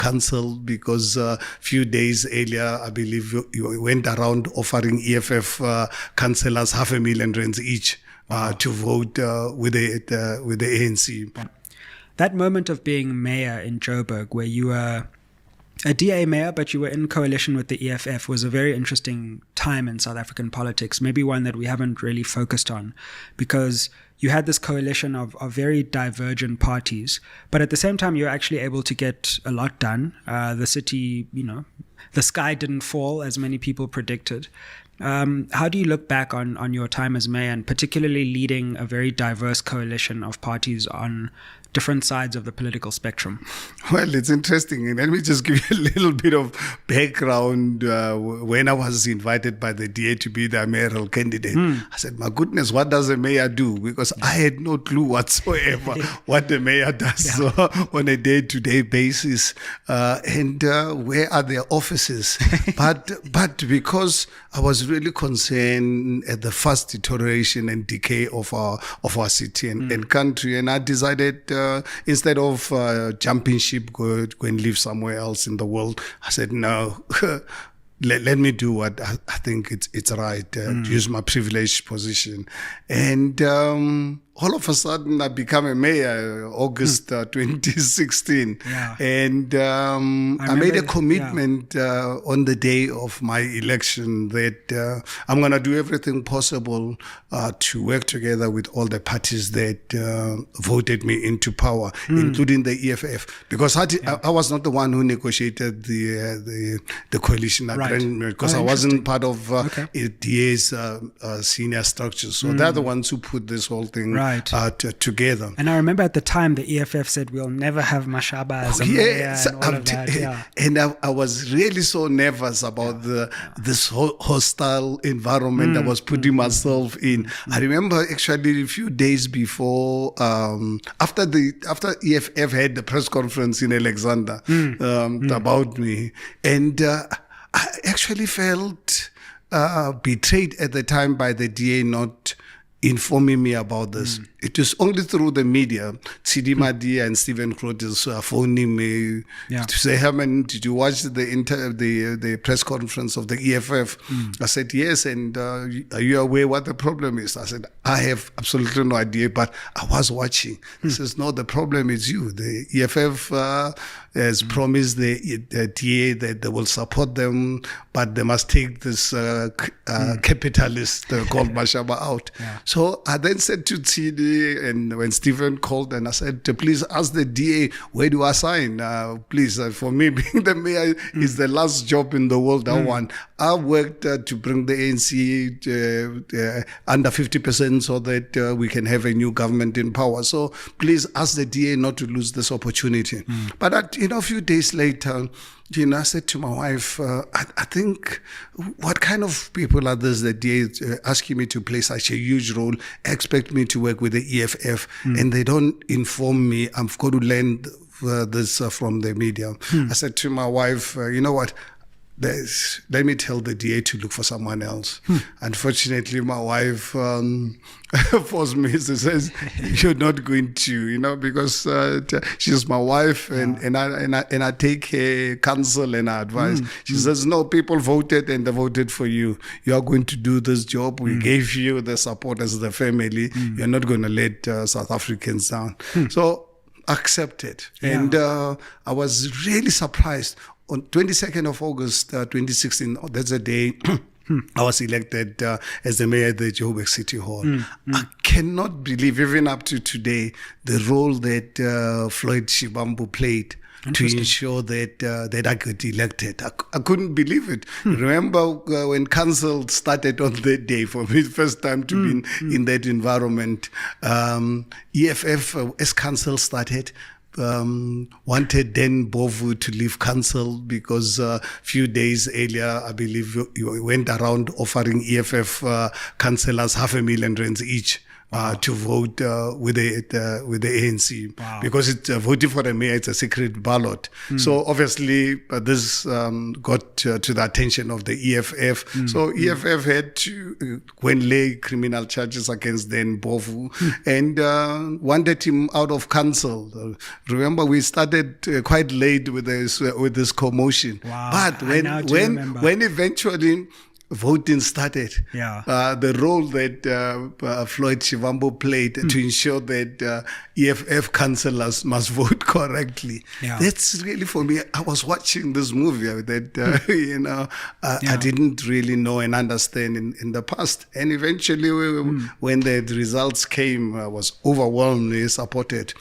cancelled because a few days earlier, I believe you went around offering EFF councillors R500k each to vote with the ANC. That moment of being mayor in Joburg, where you were a DA mayor, but you were in coalition with the EFF, was a very interesting time in South African politics, maybe one that we haven't really focused on, because you had this coalition of very divergent parties, but at the same time, you were actually able to get a lot done. The city, the sky didn't fall as many people predicted. How do you look back on your time as mayor, and particularly leading a very diverse coalition of parties on different sides of the political spectrum? Well, it's interesting. And let me just give you a little bit of background. When I was invited by the DA to be the mayoral candidate, I said, my goodness, what does a mayor do? Because I had no clue whatsoever what the mayor does on a day-to-day basis, and where are their offices. But because I was really concerned at the fast deterioration and decay of our city and country, and I decided instead of jumping ship, go and live somewhere else in the world, I said, no, let me do what I think it's right, use my privileged position. And all of a sudden, I became a mayor August 2016. Yeah. And I made a commitment on the day of my election that I'm going to do everything possible to work together with all the parties that voted me into power, including the EFF. Because I was not the one who negotiated the coalition agreement, because I wasn't part of DA's senior structure. So they're the ones who put this whole thing together. And I remember at the time the EFF said we'll never have Mashaba as a mayor and all of that. And I was really so nervous about this hostile environment I was putting myself in. I remember actually a few days before, after EFF had the press conference in Alexander about me, and I actually felt betrayed at the time by the DA not informing me about this. It was only through the media. Tsidi Madia and Stephen Crotis phoning me to say, Herman, did you watch the press conference of the EFF? I said, yes, and are you aware what the problem is? I said, I have absolutely no idea, but I was watching. He says, no, the problem is you. The EFF has promised the DA that they will support them, but they must take this capitalist called Mashaba out. So I then said to Tsidi, and when Stephen called, and I said, please ask the DA, where do I sign? Please, for me, being the mayor is the last job in the world I want. I worked to bring the ANC under 50% so that we can have a new government in power. So please ask the DA not to lose this opportunity. But a few days later, I said to my wife, I think, what kind of people are this that they asking me to play such a huge role, expect me to work with the EFF, and they don't inform me I'm going to learn this from the media. I said to my wife, you know what? Let me tell the DA to look for someone else. Unfortunately, my wife forced me. She says, "You're not going to," because she's my wife, and I take her counsel and advice. She says, "No, people voted and they voted for you. You are going to do this job. We gave you the support as the family. You're not going to let South Africans down." So accept it, and I was really surprised. On 22nd of August 2016, that's the day I was elected as the mayor at the Joburg City Hall. I cannot believe, even up to today, the role that Floyd Shivambu played to ensure that I got elected. I couldn't believe it. Remember when council started on that day, for me, first time to be in that environment. EFF, as council started, wanted then Bovu to leave council because a few days earlier, I believe you went around offering EFF councillors R500k each to vote with the ANC. Wow. Because voting for the mayor, it's a secret ballot. So obviously this got to the attention of the EFF. So EFF had to go and lay criminal charges against then Bovu and wanted him out of council. Remember, we started quite late with this commotion. Wow. But when eventually voting started, the role that Floyd Shivambu played to ensure that EFF councillors must vote correctly. That's really, for me, I was watching this movie that, I didn't really know and understand in the past. And eventually, when the results came, I was overwhelmingly supported.